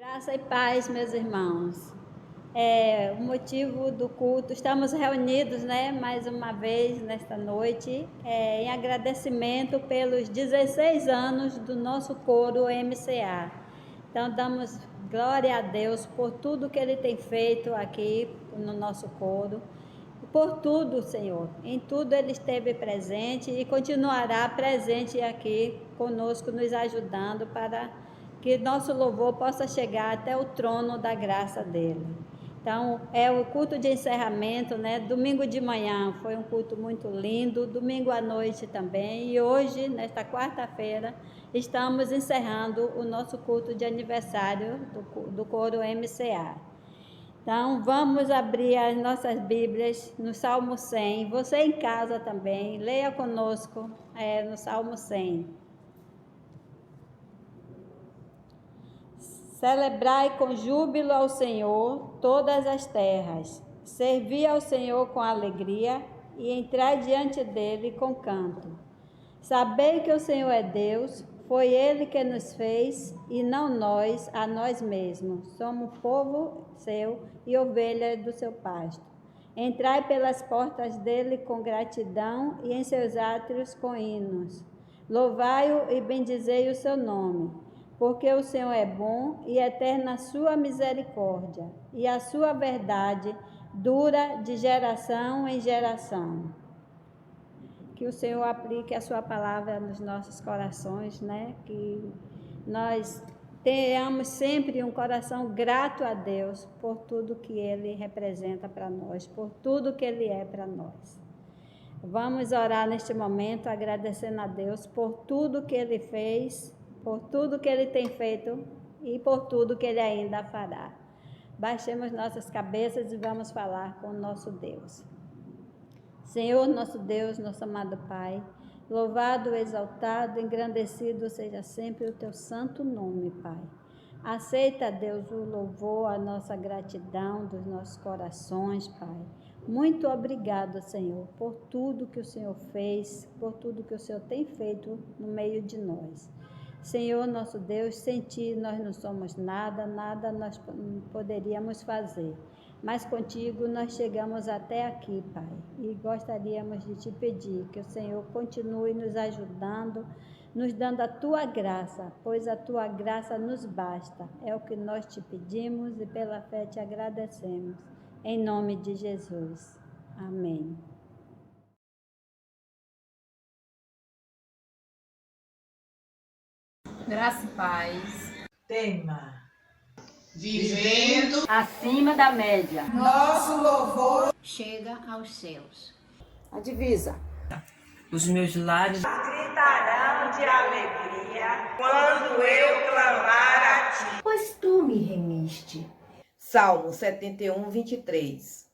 Graça e paz, meus irmãos. O motivo do culto, estamos reunidos, mais uma vez nesta noite, em agradecimento pelos 16 anos do nosso coro MCA. Então, damos glória a Deus por tudo que Ele tem feito aqui no nosso coro. Por tudo, Senhor, em tudo Ele esteve presente e continuará presente aqui conosco, nos ajudando para que nosso louvor possa chegar até o trono da graça dele. Então, é o culto de encerramento, Domingo de manhã foi um culto muito lindo, domingo à noite também, e hoje, nesta quarta-feira, estamos encerrando o nosso culto de aniversário do coro MCA. Então, vamos abrir as nossas Bíblias no Salmo 100. Você em casa também, leia conosco no Salmo 100. Celebrai com júbilo ao Senhor todas as terras. Servi ao Senhor com alegria e entrai diante dele com canto. Sabei que o Senhor é Deus, foi Ele que nos fez e não nós a nós mesmos. Somos povo seu e ovelha do seu pasto. Entrai pelas portas dele com gratidão e em seus átrios com hinos. Louvai-o e bendizei o seu nome, porque o Senhor é bom e eterna a sua misericórdia, e a sua verdade dura de geração em geração. Que o Senhor aplique a sua palavra nos nossos corações, Que nós tenhamos sempre um coração grato a Deus por tudo que Ele representa para nós, por tudo que Ele é para nós. Vamos orar neste momento, agradecendo a Deus por tudo que Ele fez, por tudo que Ele tem feito e por tudo que Ele ainda fará. Baixemos nossas cabeças e vamos falar com o nosso Deus. Senhor, nosso Deus, nosso amado Pai, louvado, exaltado, engrandecido seja sempre o teu santo nome, Pai. Aceita, Deus, o louvor, a nossa gratidão dos nossos corações, Pai. Muito obrigado, Senhor, por tudo que o Senhor fez, por tudo que o Senhor tem feito no meio de nós. Senhor, nosso Deus, sem Ti nós não somos nada, nada nós poderíamos fazer. Mas contigo nós chegamos até aqui, Pai, e gostaríamos de te pedir que o Senhor continue nos ajudando, nos dando a tua graça, pois a tua graça nos basta. É o que nós te pedimos e pela fé te agradecemos. Em nome de Jesus. Amém. Graça e paz. Tema: Vivendo acima da média. Nosso louvor chega aos céus. A divisa: os meus lábios gritarão de alegria quando eu clamar a ti, pois tu me remiste. Salmo 71, 23.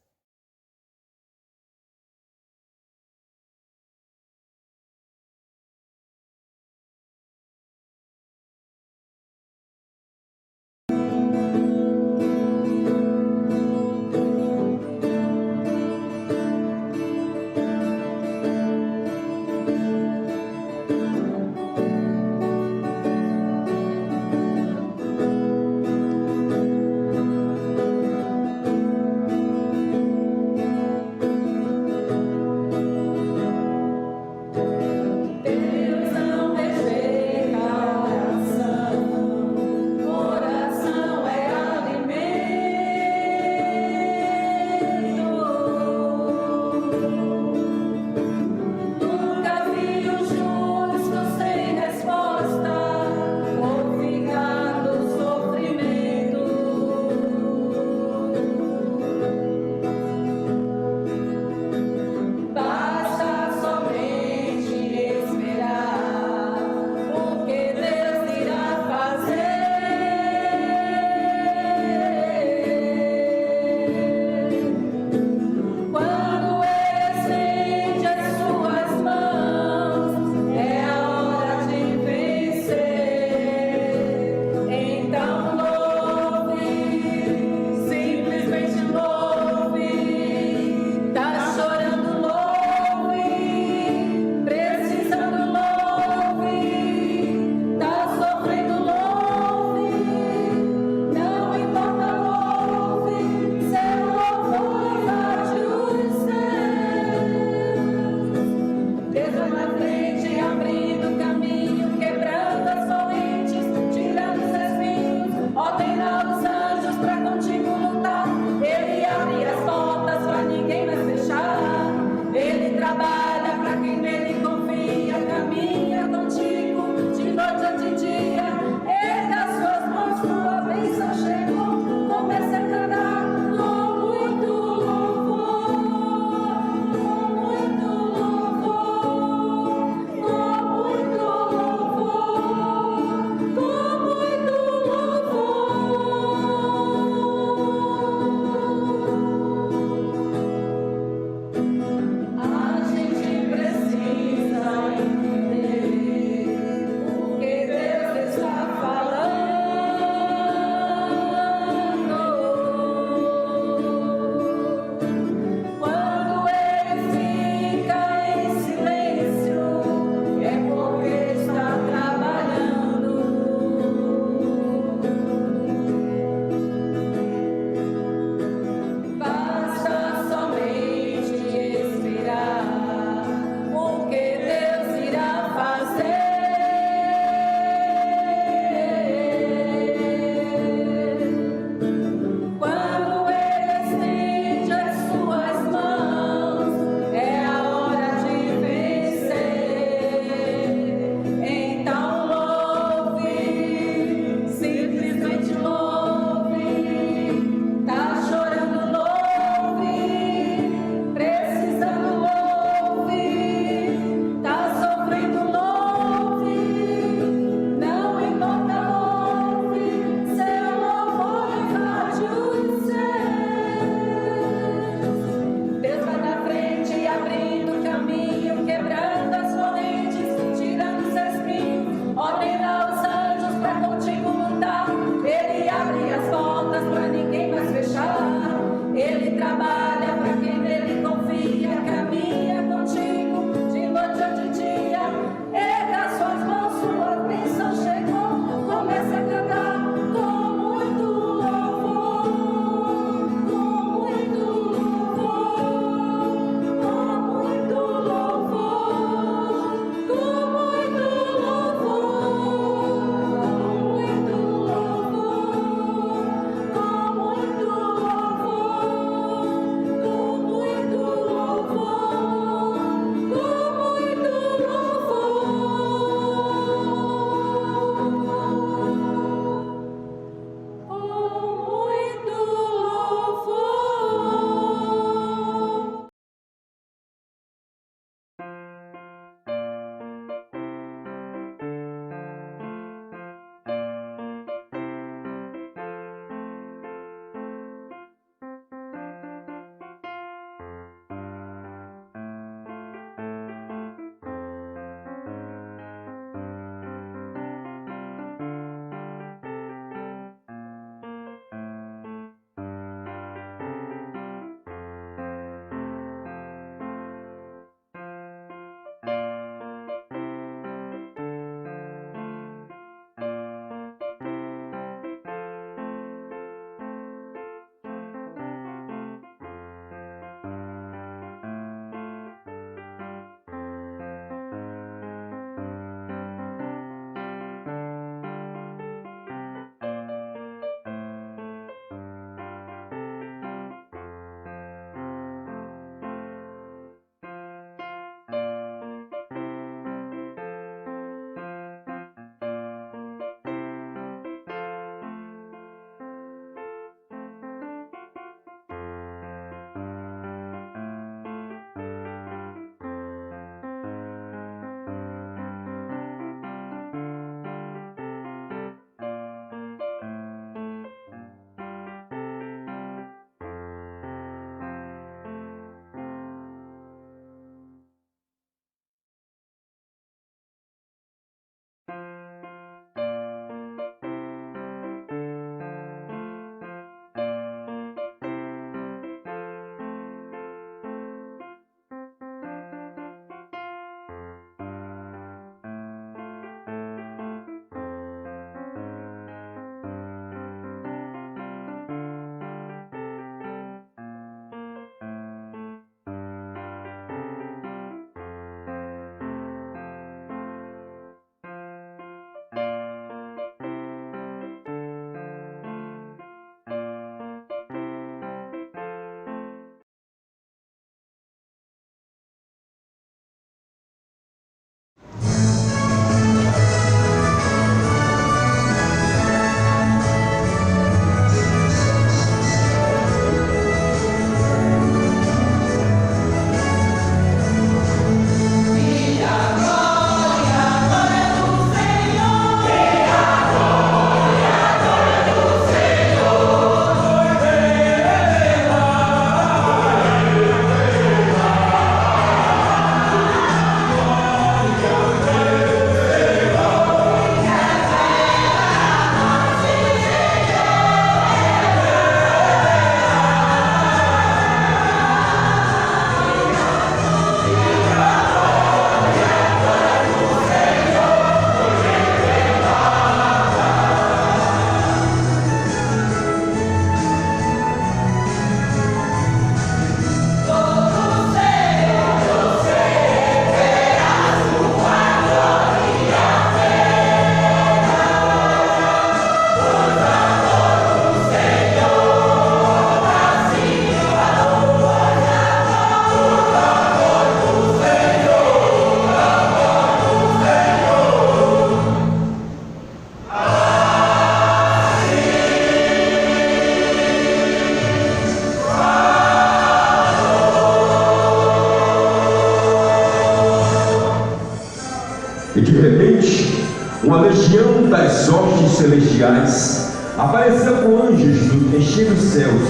legião das hostes celestiais apareceu com anjos enchendo os céus,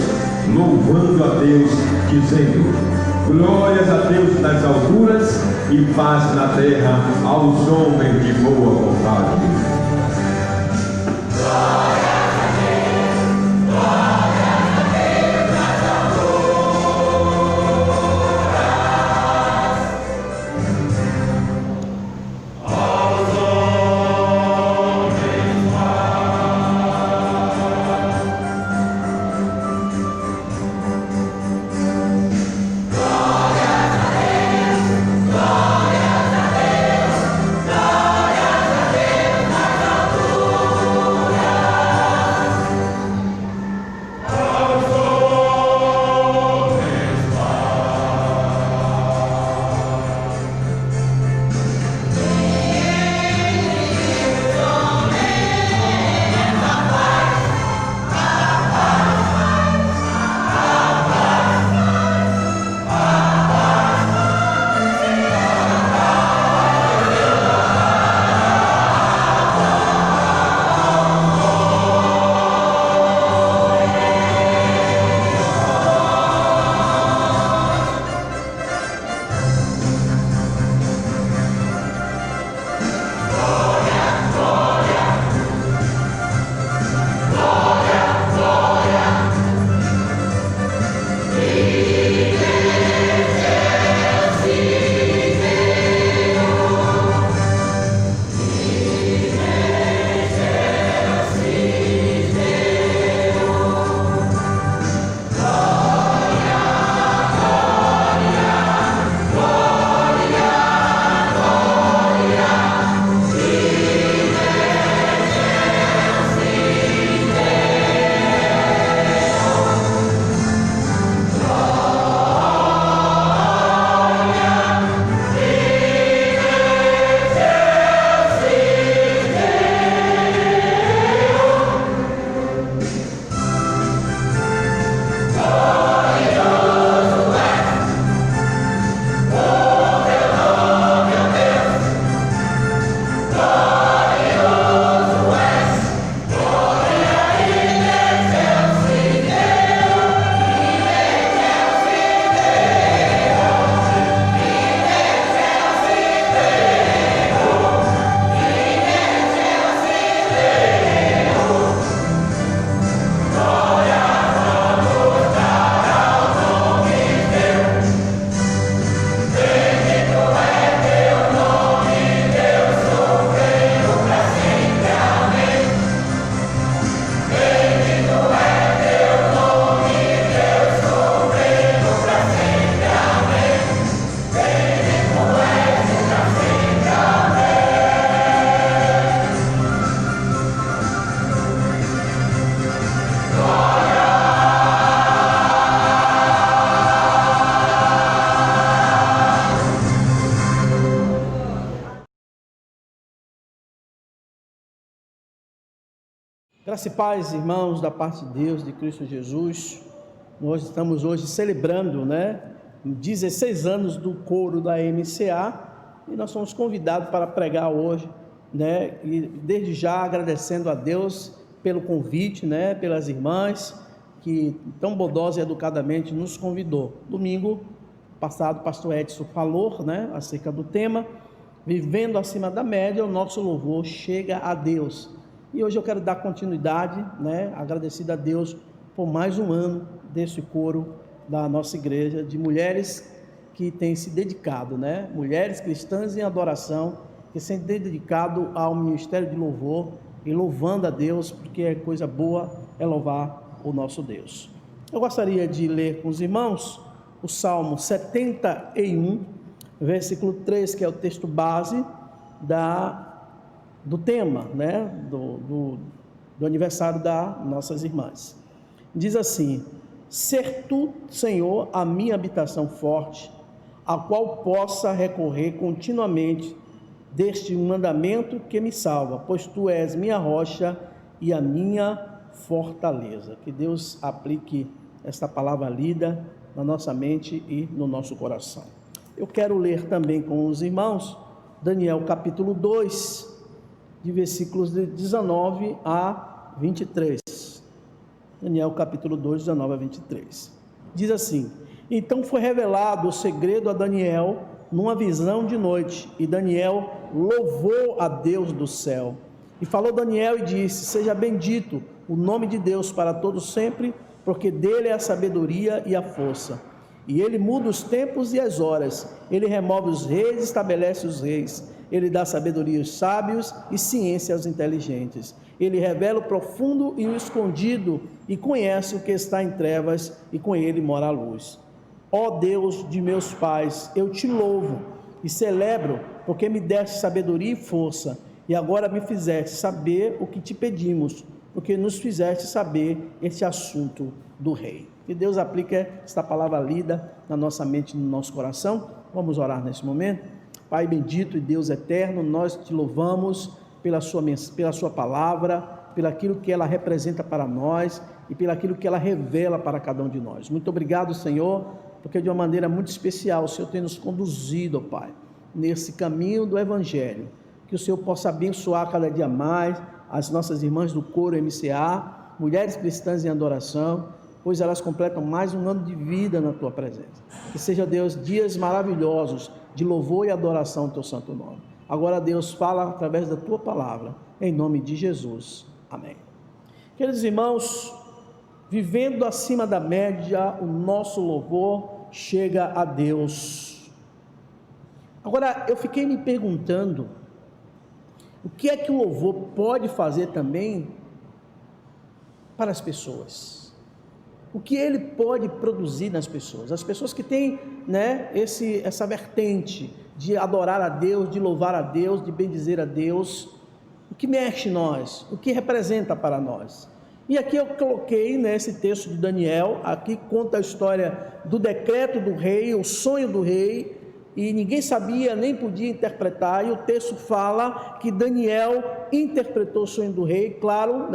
louvando a Deus, dizendo: glórias a Deus nas alturas e paz na terra aos homens de boa vontade. Graça e paz, irmãos, da parte de Deus, de Cristo Jesus. Nós estamos hoje celebrando, 16 anos do coro da MCA, e nós somos convidados para pregar hoje, e desde já agradecendo a Deus pelo convite, pelas irmãs que tão bondosa e educadamente nos convidou. Domingo passado, o pastor Edson falou, acerca do tema Vivendo acima da média, o nosso louvor chega a Deus. E hoje eu quero dar continuidade, agradecido a Deus por mais um ano desse coro da nossa igreja, de mulheres que têm se dedicado, mulheres cristãs em adoração, que têm se dedicado ao ministério de louvor e louvando a Deus, porque é coisa boa é louvar o nosso Deus. Eu gostaria de ler com os irmãos o Salmo 71, versículo 3, que é o texto base do tema, do aniversário das nossas irmãs. Diz assim: ser tu, Senhor, a minha habitação forte, a qual possa recorrer continuamente deste mandamento que me salva, pois tu és minha rocha e a minha fortaleza. Que Deus aplique esta palavra lida na nossa mente e no nosso coração. Eu quero ler também com os irmãos Daniel capítulo 2, de versículos de 19 a 23. Daniel capítulo 2, 19 a 23. Diz assim: então foi revelado o segredo a Daniel numa visão de noite, e Daniel louvou a Deus do céu. E falou Daniel e disse: seja bendito o nome de Deus para todos sempre, porque dele é a sabedoria e a força. E ele muda os tempos e as horas, ele remove os reis e estabelece os reis. Ele dá sabedoria aos sábios e ciência aos inteligentes. Ele revela o profundo e o escondido, e conhece o que está em trevas, e com ele mora a luz. Ó Deus de meus pais, eu te louvo e celebro, porque me deste sabedoria e força, e agora me fizeste saber o que te pedimos, porque nos fizeste saber este assunto do rei. Que Deus aplique esta palavra lida na nossa mente e no nosso coração. Vamos orar nesse momento. Pai bendito e Deus eterno, nós te louvamos pela sua palavra, pelo aquilo que ela representa para nós e pelo aquilo que ela revela para cada um de nós. Muito obrigado, Senhor, porque de uma maneira muito especial o Senhor tem nos conduzido, Pai, nesse caminho do Evangelho. Que o Senhor possa abençoar cada dia mais as nossas irmãs do coro MCA, mulheres cristãs em adoração, pois elas completam mais um ano de vida na Tua presença. Que seja, Deus, dias maravilhosos de louvor e adoração ao Teu santo nome. Agora, Deus, fala através da Tua palavra, em nome de Jesus. Amém. Queridos irmãos, vivendo acima da média, o nosso louvor chega a Deus. Agora, eu fiquei me perguntando, o que é que o louvor pode fazer também para as pessoas? O que ele pode produzir nas pessoas? As pessoas que têm, essa vertente de adorar a Deus, de louvar a Deus, de bendizer a Deus, o que mexe em nós? O que representa para nós? E aqui eu coloquei nesse texto de Daniel, aqui conta a história do decreto do rei, o sonho do rei, e ninguém sabia, nem podia interpretar, e o texto fala que Daniel interpretou o sonho do rei, claro,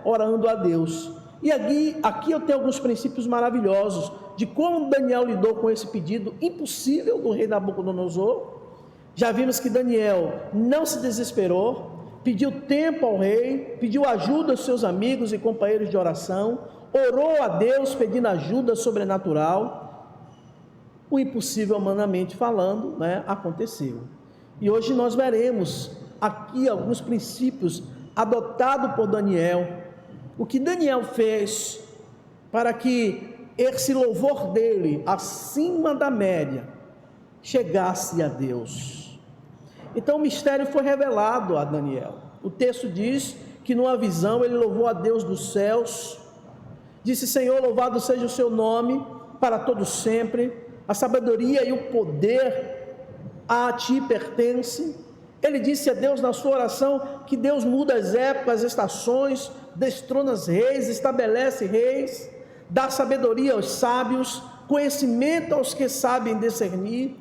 orando a Deus. E aqui eu tenho alguns princípios maravilhosos de como Daniel lidou com esse pedido impossível do rei Nabucodonosor. Já vimos que Daniel não se desesperou, pediu tempo ao rei, pediu ajuda aos seus amigos e companheiros de oração, orou a Deus pedindo ajuda sobrenatural. O impossível, humanamente falando, aconteceu. E hoje nós veremos aqui alguns princípios adotados por Daniel. O que Daniel fez para que esse louvor dele, acima da média, chegasse a Deus. Então o mistério foi revelado a Daniel. O texto diz que numa visão ele louvou a Deus dos céus, disse: Senhor, louvado seja o seu nome para todo sempre, a sabedoria e o poder a ti pertence. Ele disse a Deus na sua oração que Deus muda as épocas, as estações, destrona os reis, estabelece reis, dá sabedoria aos sábios, conhecimento aos que sabem discernir.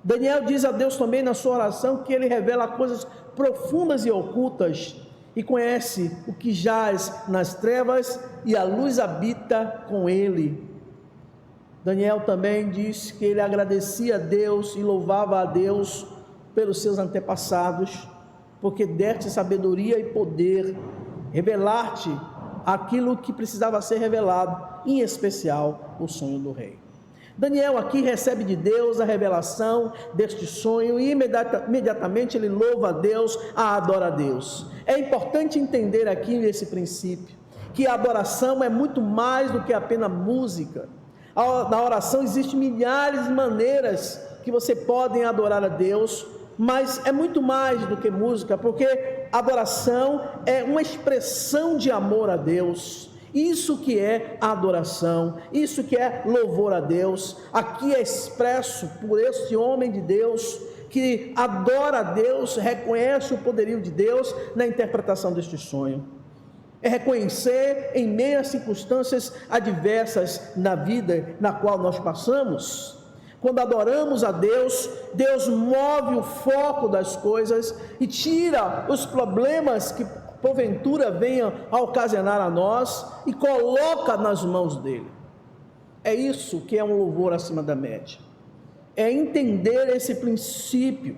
Daniel diz a Deus também na sua oração que ele revela coisas profundas e ocultas e conhece o que jaz nas trevas e a luz habita com ele. Daniel também diz que ele agradecia a Deus e louvava a Deus pelos seus antepassados, porque deste sabedoria e poder, revelar-te aquilo que precisava ser revelado, em especial o sonho do rei. Daniel aqui recebe de Deus a revelação deste sonho e imediatamente ele louva a Deus, adora a Deus. É importante entender aqui nesse princípio que a adoração é muito mais do que apenas música. Na oração existem milhares de maneiras que você pode adorar a Deus, mas é muito mais do que música, porque adoração é uma expressão de amor a Deus. Isso que é adoração, isso que é louvor a Deus. Aqui é expresso por este homem de Deus que adora a Deus, reconhece o poderio de Deus na interpretação deste sonho. É reconhecer em meio às circunstâncias adversas na vida na qual nós passamos. Quando adoramos a Deus, Deus move o foco das coisas e tira os problemas que porventura venham a ocasionar a nós e coloca nas mãos dele. É isso que é um louvor acima da média. É entender esse princípio.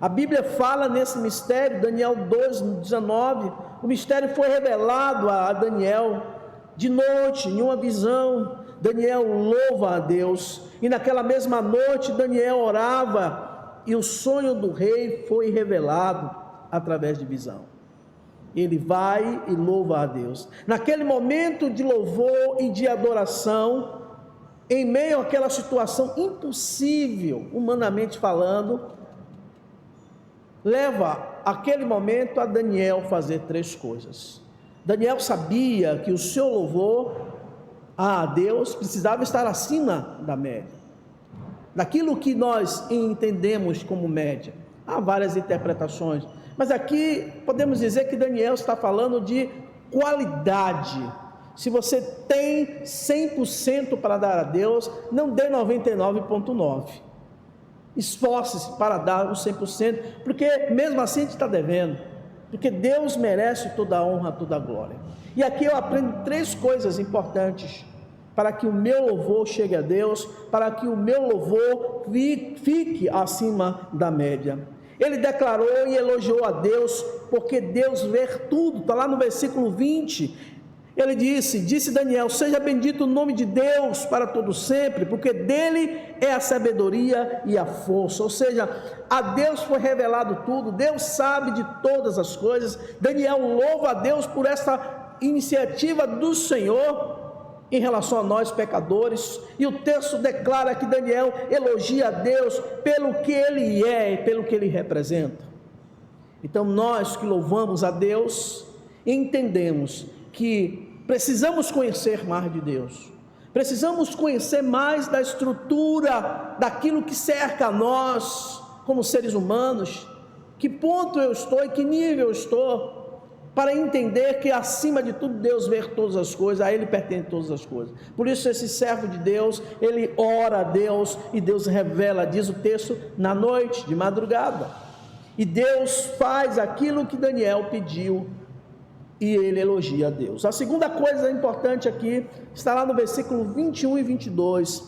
A Bíblia fala nesse mistério, Daniel 2:19, o mistério foi revelado a Daniel de noite, em uma visão. Daniel louva a Deus, e naquela mesma noite Daniel orava, e o sonho do rei foi revelado através de visão. Ele vai e louva a Deus. Naquele momento de louvor e de adoração, em meio àquela situação impossível, humanamente falando, leva aquele momento a Daniel fazer 3 coisas. Daniel sabia que o seu louvor a Deus precisava estar acima da média, daquilo que nós entendemos como média. Há várias interpretações, mas aqui podemos dizer que Daniel está falando de qualidade. Se você tem 100% para dar a Deus, não dê 99,9%. Esforce-se para dar o 100%, porque mesmo assim a gente está devendo, porque Deus merece toda a honra, toda a glória. E aqui eu aprendo 3 coisas importantes para que o meu louvor chegue a Deus, para que o meu louvor fique acima da média. Ele declarou e elogiou a Deus, porque Deus vê tudo. Está lá no versículo 20, ele disse Daniel: seja bendito o nome de Deus para todo sempre, porque dele é a sabedoria e a força. Ou seja, a Deus foi revelado tudo, Deus sabe de todas as coisas. Daniel louva a Deus por essa iniciativa do Senhor em relação a nós pecadores, e o texto declara que Daniel elogia a Deus pelo que ele é e pelo que ele representa. Então nós que louvamos a Deus, entendemos que precisamos conhecer mais de Deus, precisamos conhecer mais da estrutura, daquilo que cerca a nós como seres humanos, que ponto eu estou e que nível eu estou, para entender que acima de tudo Deus vê todas as coisas, a Ele pertence todas as coisas. Por isso esse servo de Deus, ele ora a Deus e Deus revela, diz o texto, na noite, de madrugada. E Deus faz aquilo que Daniel pediu e ele elogia a Deus. A segunda coisa importante aqui está lá no versículo 21 e 22,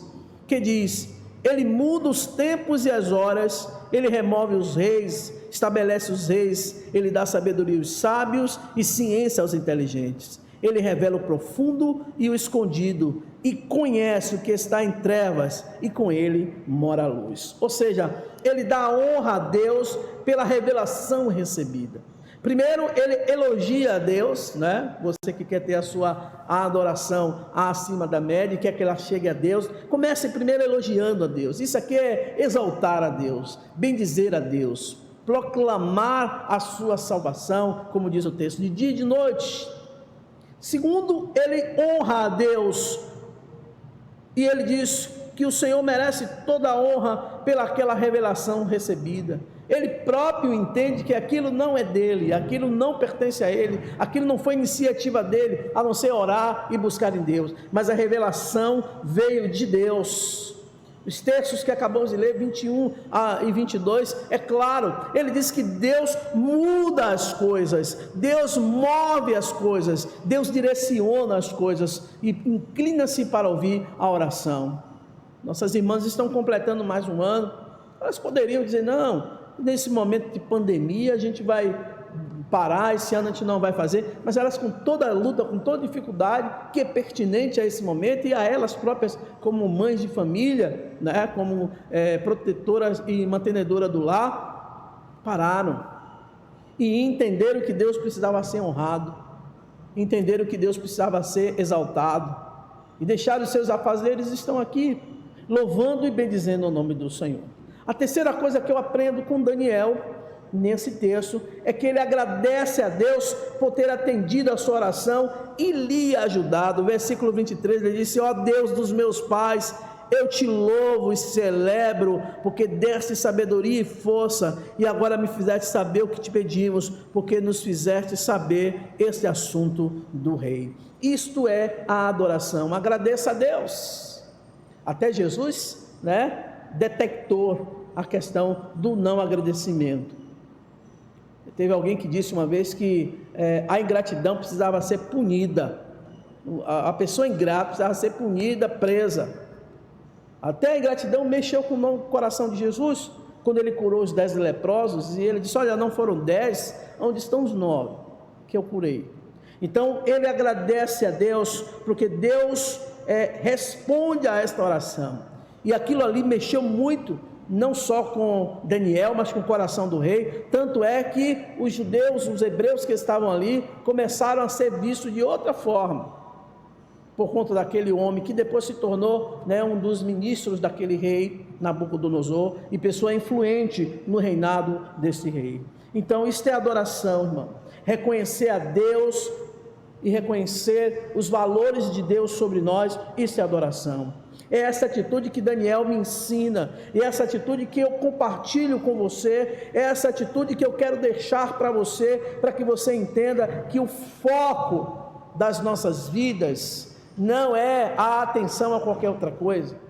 que diz: Ele muda os tempos e as horas, Ele remove os reis, estabelece os reis, Ele dá sabedoria aos sábios e ciência aos inteligentes. Ele revela o profundo e o escondido, e conhece o que está em trevas, e com Ele mora a luz. Ou seja, Ele dá honra a Deus pela revelação recebida. Primeiro, ele elogia a Deus, né? Você que quer ter a adoração acima da média, quer que ela chegue a Deus, comece primeiro elogiando a Deus. Isso aqui é exaltar a Deus, bendizer a Deus, proclamar a sua salvação, como diz o texto, de dia e de noite. Segundo, ele honra a Deus, e ele diz que o Senhor merece toda a honra pelaquela revelação recebida. Ele próprio entende que aquilo não é dele, aquilo não pertence a ele, aquilo não foi iniciativa dele, a não ser orar e buscar em Deus, mas a revelação veio de Deus. Os textos que acabamos de ler, 21 e 22, é claro, ele diz que Deus muda as coisas, Deus move as coisas, Deus direciona as coisas e inclina-se para ouvir a oração. Nossas irmãs estão completando mais um ano, elas poderiam dizer: não, nesse momento de pandemia a gente vai parar, esse ano a gente não vai fazer, mas elas, com toda a luta, com toda a dificuldade que é pertinente a esse momento, e a elas próprias como mães de família, né, como protetoras e mantenedoras do lar, pararam e entenderam que Deus precisava ser honrado, entenderam que Deus precisava ser exaltado, e deixaram os seus afazeres, estão aqui louvando e bendizendo o nome do Senhor. A terceira coisa que eu aprendo com Daniel nesse texto é que ele agradece a Deus por ter atendido a sua oração e lhe ajudado. Versículo 23, ele disse: ó Deus dos meus pais, eu te louvo e celebro, porque deste sabedoria e força, e agora me fizeste saber o que te pedimos, porque nos fizeste saber este assunto do rei. Isto é a adoração. Agradeça a Deus. Até Jesus, né, detectou a questão do não agradecimento. Teve alguém que disse uma vez que a ingratidão precisava ser punida, a pessoa ingrata precisava ser punida, presa. Até a ingratidão mexeu com o coração de Jesus, quando ele curou os 10 leprosos, e ele disse: olha, não foram 10, onde estão os 9 que eu curei? Então ele agradece a Deus, porque Deus responde a esta oração, e aquilo ali mexeu muito, não só com Daniel, mas com o coração do rei. Tanto é que os judeus, os hebreus que estavam ali, começaram a ser vistos de outra forma, por conta daquele homem que depois se tornou, um dos ministros daquele rei Nabucodonosor, e pessoa influente no reinado desse rei. Então isto é adoração, irmão, reconhecer a Deus e reconhecer os valores de Deus sobre nós. Isso é adoração. É essa atitude que Daniel me ensina, e essa atitude que eu compartilho com você, é essa atitude que eu quero deixar para você, para que você entenda que o foco das nossas vidas não é a atenção a qualquer outra coisa.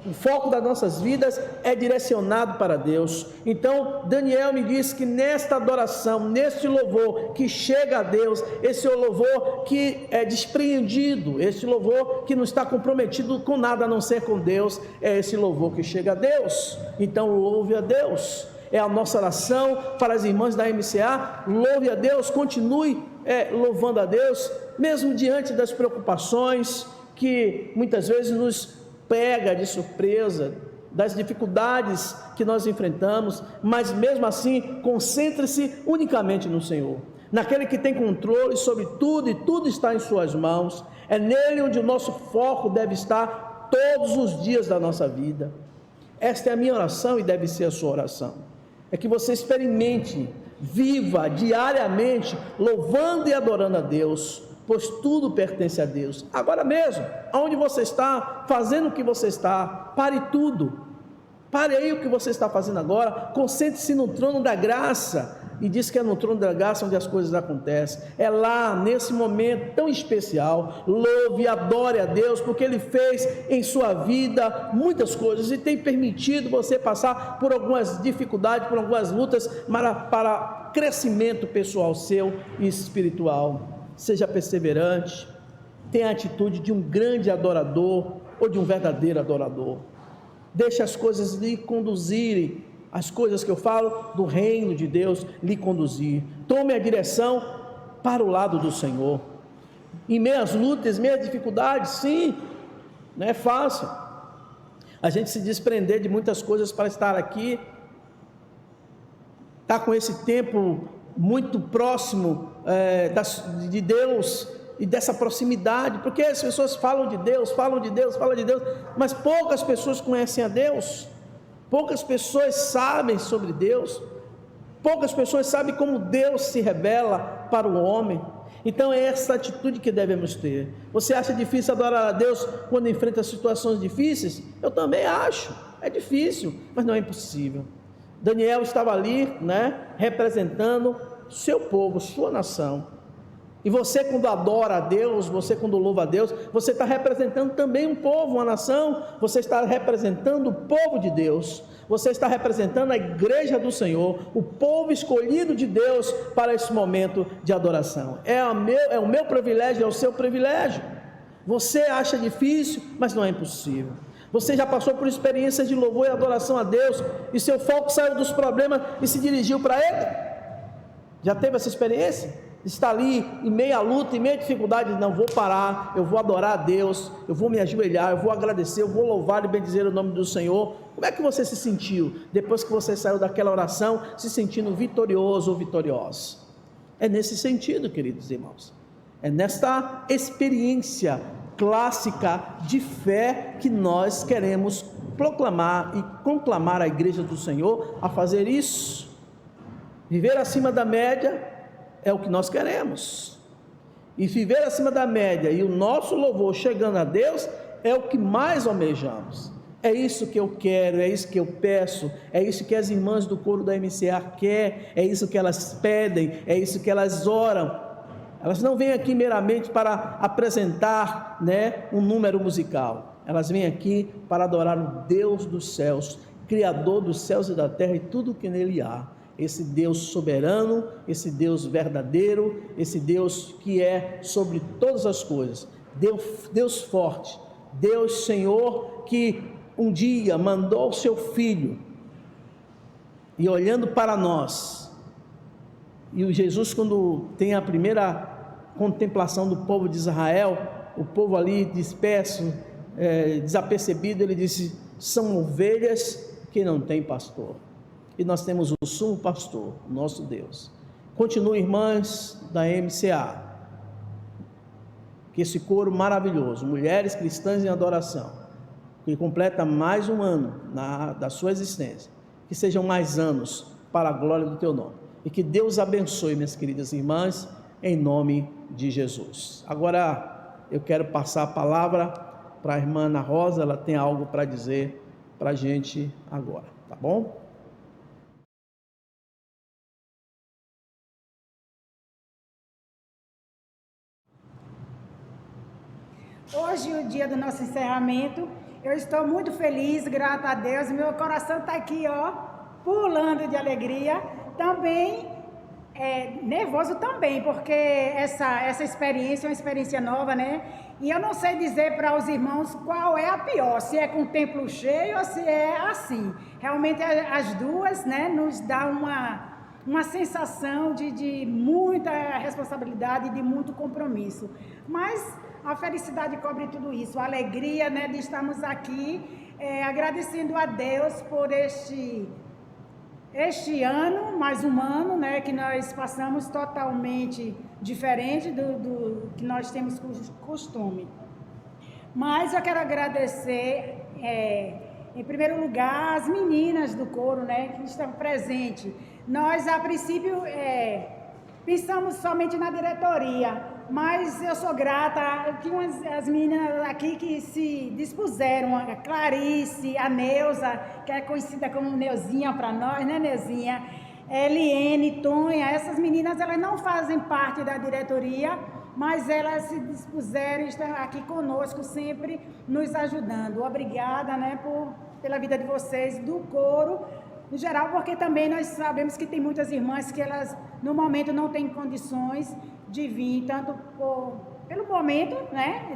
O foco das nossas vidas é direcionado para Deus. Então Daniel me diz que nesta adoração, neste louvor que chega a Deus, esse louvor que é despreendido, esse louvor que não está comprometido com nada a não ser com Deus, é esse louvor que chega a Deus. Então louve a Deus. É a nossa oração para as irmãs da MCA. Louve a Deus, continue louvando a Deus, mesmo diante das preocupações que muitas vezes nos pega de surpresa, das dificuldades que nós enfrentamos, mas mesmo assim, concentre-se unicamente no Senhor, naquele que tem controle sobre tudo, e tudo está em suas mãos. É nele onde o nosso foco deve estar todos os dias da nossa vida. Esta é a minha oração e deve ser a sua oração. É que você experimente, viva diariamente, louvando e adorando a Deus, pois tudo pertence a Deus. Agora mesmo, aonde você está, fazendo o que você está, pare tudo, pare aí o que você está fazendo agora, concentre-se no trono da graça, e diz que é no trono da graça onde as coisas acontecem. É lá, nesse momento tão especial, louve e adore a Deus, porque Ele fez em sua vida muitas coisas, e tem permitido você passar por algumas dificuldades, por algumas lutas, para crescimento pessoal seu e espiritual. Seja perseverante, tenha a atitude de um grande adorador ou de um verdadeiro adorador. Deixe as coisas lhe conduzirem, as coisas que eu falo do reino de Deus lhe conduzir. Tome a direção para o lado do Senhor. Em meio às lutas, em meio às dificuldades, sim, não é fácil a gente se desprender de muitas coisas para estar aqui, estar com esse tempo muito próximo de Deus, e dessa proximidade, porque as pessoas falam de Deus, mas poucas pessoas conhecem a Deus, poucas pessoas sabem sobre Deus, poucas pessoas sabem como Deus se revela para o homem. Então é essa atitude que devemos ter. Você acha difícil adorar a Deus quando enfrenta situações difíceis? Eu também acho, é difícil, mas não é impossível. Daniel estava ali, representando seu povo, sua nação. E você, quando adora a Deus, você quando louva a Deus, você está representando também um povo, uma nação. Você está representando o povo de Deus. Você está representando a igreja do Senhor, o povo escolhido de Deus para esse momento de adoração. É o meu privilégio, é o seu privilégio. Você acha difícil, mas não é impossível. Você já passou por experiências de louvor e adoração a Deus, e seu foco saiu dos problemas e se dirigiu para Ele? Já teve essa experiência? Está ali em meio à luta, em meio à dificuldade, não vou parar, eu vou adorar a Deus, eu vou me ajoelhar, eu vou agradecer, eu vou louvar e bendizer o nome do Senhor. Como é que você se sentiu depois que você saiu daquela oração, se sentindo vitorioso ou vitoriosa? É nesse sentido, queridos irmãos, é nesta experiência clássica de fé que nós queremos proclamar e conclamar a igreja do Senhor a fazer isso. Viver acima da média é o que nós queremos, e viver acima da média e o nosso louvor chegando a Deus é o que mais almejamos. É isso que eu quero, é isso que eu peço, é isso que as irmãs do coro da MCA querem, é isso que elas pedem, é isso que elas oram. Elas não vêm aqui meramente para apresentar um número musical, elas vêm aqui para adorar o Deus dos céus, Criador dos céus e da terra e tudo o que nele há. Esse Deus soberano, esse Deus verdadeiro, esse Deus que é sobre todas as coisas, Deus forte, Deus Senhor, que um dia mandou o seu Filho e olhando para nós. E o Jesus, quando tem a primeira contemplação do povo de Israel, o povo ali disperso, desapercebido, ele disse: são ovelhas que não têm pastor. E nós temos o sumo pastor, nosso Deus. Continue, irmãs da MCA, que esse coro maravilhoso, Mulheres Cristãs em Adoração, que completa mais um ano da sua existência, que sejam mais anos para a glória do teu nome, e que Deus abençoe, minhas queridas irmãs, em nome de Jesus. Agora eu quero passar a palavra para a irmã Ana Rosa, ela tem algo para dizer para a gente agora, tá bom? Hoje, o dia do nosso encerramento, eu estou muito feliz, grata a Deus, meu coração está aqui, ó, pulando de alegria, também, nervoso também, porque essa experiência é uma experiência nova, né? E eu não sei dizer para os irmãos qual é a pior, se é com o templo cheio ou se é assim. Realmente as duas, né, nos dá uma sensação de muita responsabilidade, de muito compromisso. Mas a felicidade cobre tudo isso, a alegria, né, de estarmos aqui, agradecendo a Deus por este ano, mais um ano, né, que nós passamos totalmente diferente do que nós temos costume. Mas eu quero agradecer, em primeiro lugar, as meninas do coro, né, que estão presentes. Nós, a princípio, pensamos somente na diretoria, mas eu sou grata, tinha as meninas aqui que se dispuseram, a Clarice, a Neuza, que é conhecida como Neuzinha para nós, né, Neuzinha? Eliene, Tonha, essas meninas, elas não fazem parte da diretoria, mas elas se dispuseram, estão aqui conosco, sempre nos ajudando. Obrigada, né, pela vida de vocês, do coro, no geral, porque também nós sabemos que tem muitas irmãs que elas, no momento, não têm condições de vir, tanto pelo momento, né,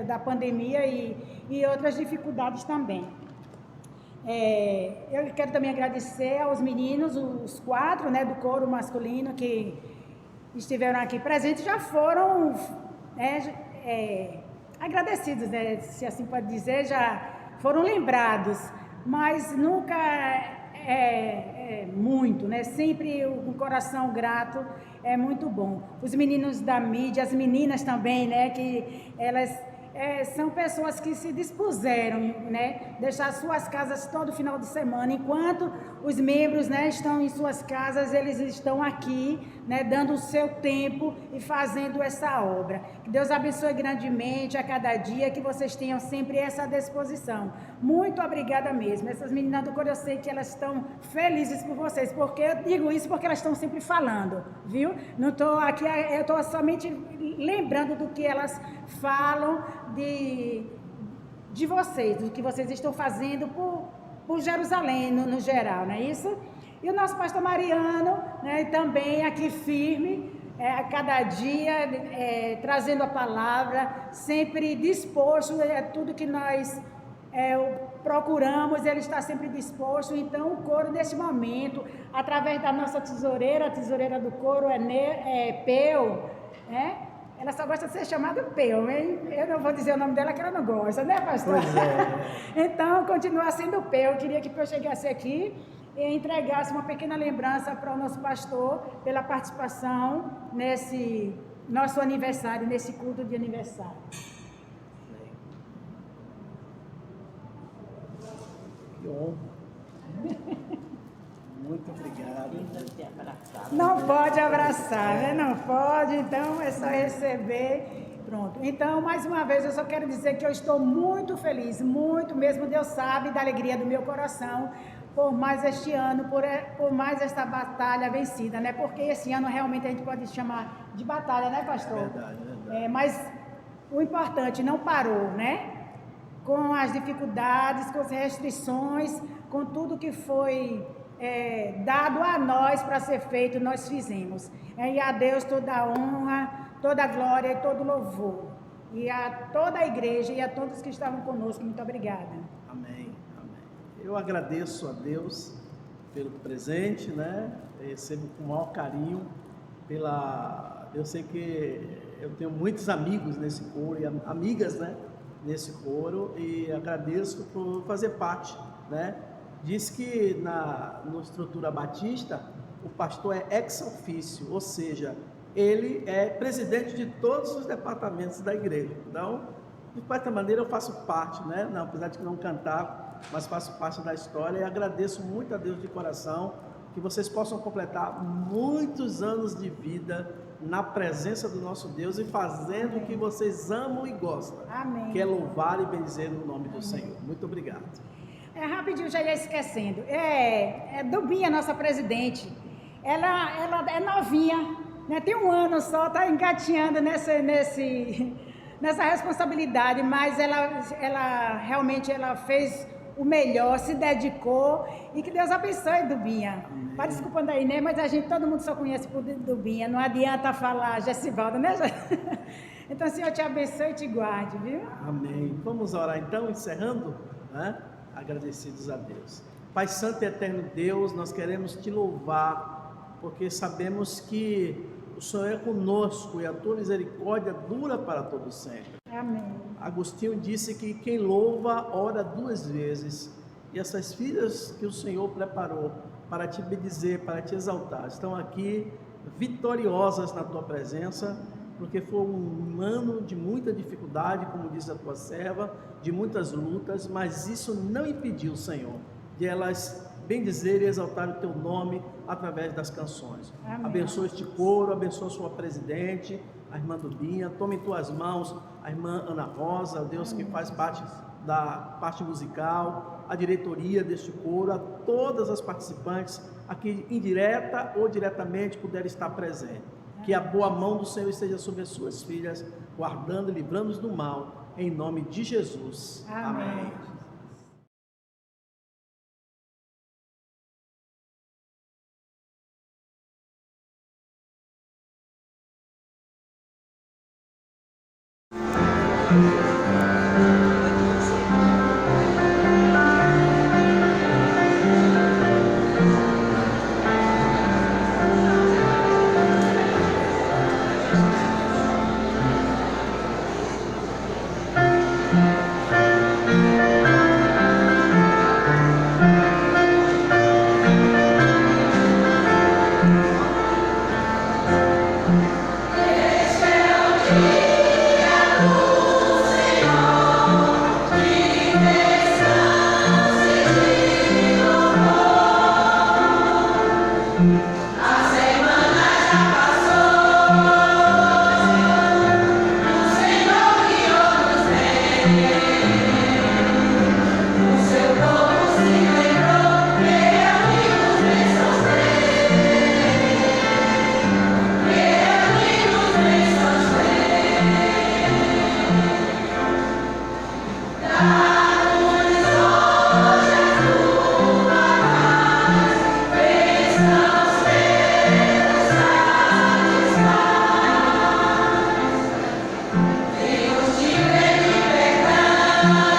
da pandemia e outras dificuldades também. Eu quero também agradecer aos meninos, os 4, né, do coro masculino que estiveram aqui presentes, já foram agradecidos, né, se assim pode dizer, já foram lembrados, mas nunca muito, né? Sempre um coração grato é muito bom. Os meninos da mídia, as meninas também, né? Que elas são pessoas que se dispuseram, né? Deixar suas casas todo final de semana, enquanto os membros, né, estão em suas casas, eles estão aqui, né, dando o seu tempo e fazendo essa obra. Que Deus abençoe grandemente a cada dia, que vocês tenham sempre essa disposição. Muito obrigada mesmo. Essas meninas do coro, eu sei que elas estão felizes por vocês, porque eu digo isso porque elas estão sempre falando, viu? Não estou aqui, eu estou somente lembrando do que elas falam de vocês, do que vocês estão fazendo por Jerusalém, no geral, não é isso? E o nosso pastor Mariano, né, também aqui firme, a cada dia, trazendo a palavra, sempre disposto, tudo que nós procuramos, ele está sempre disposto. Então, o coro, nesse momento, através da nossa tesoureira, a tesoureira do coro é Peu, né? Ela só gosta de ser chamada Peu, hein? Eu não vou dizer o nome dela, que ela não gosta, né, pastor? Pois é. Então, continua sendo Peu. Eu queria que Peu chegasse aqui e entregasse uma pequena lembrança para o nosso pastor pela participação nesse nosso aniversário, nesse culto de aniversário. Que honra. Muito obrigado. Não pode abraçar, né? Não pode, então é só receber. Pronto. Então, mais uma vez, eu só quero dizer que eu estou muito feliz, muito mesmo. Deus sabe da alegria do meu coração por mais este ano, por mais esta batalha vencida, né? Porque esse ano realmente a gente pode chamar de batalha, né, pastor? Verdade, verdade. Mas o importante não parou, né? Com as dificuldades, com as restrições, com tudo que foi dado a nós para ser feito, nós fizemos. E a Deus toda a honra, toda a glória e todo o louvor. E a toda a igreja e a todos que estavam conosco, muito obrigada. Amém, amém. Eu agradeço a Deus pelo presente, né? Eu recebo com o maior carinho eu sei que eu tenho muitos amigos nesse coro e amigas, né, nesse coro, e agradeço por fazer parte, né? Diz que na estrutura batista o pastor é ex officio, ou seja, ele é presidente de todos os departamentos da igreja. Então, de certa maneira eu faço parte, né? Não, apesar de não cantar, mas faço parte da história e agradeço muito a Deus de coração que vocês possam completar muitos anos de vida na presença do nosso Deus e fazendo o que vocês amam e gostam. Amém. Que é louvar e bendizer no nome do Senhor. Muito obrigado. Rapidinho, já ia esquecendo. Dubinha, nossa presidente. Ela é novinha, né? Tem 1 ano só, está engatinhando nessa responsabilidade, mas ela realmente fez o melhor, se dedicou, e que Deus abençoe, Dubinha. Vai desculpando aí, né? Mas todo mundo só conhece por Dubinha, não adianta falar Gessivaldo, né? Então, Senhor te abençoe e te guarde, viu? Amém. Vamos orar então, encerrando, né? Agradecidos a Deus. Pai Santo e Eterno Deus, nós queremos te louvar, porque sabemos que o Senhor é conosco e a tua misericórdia dura para todo sempre. Amém. Agostinho disse que quem louva ora 2 vezes, e essas filhas que o Senhor preparou para te bendizer, para te exaltar, estão aqui vitoriosas na tua presença, porque foi um ano de muita dificuldade, como diz a tua serva, de muitas lutas, mas isso não impediu, Senhor, de elas bendizer e exaltar o teu nome através das canções. Amém. Abençoa este coro, abençoa sua presidente, a irmã Dubinha, tome em tuas mãos a irmã Ana Rosa, Deus, que faz parte da parte musical, a diretoria deste coro, a todas as participantes aqui, indireta ou diretamente, puderem estar presentes. Que a boa mão do Senhor esteja sobre as suas filhas, guardando e livrando-os do mal, em nome de Jesus. Amém. Amém. Deus te libertar.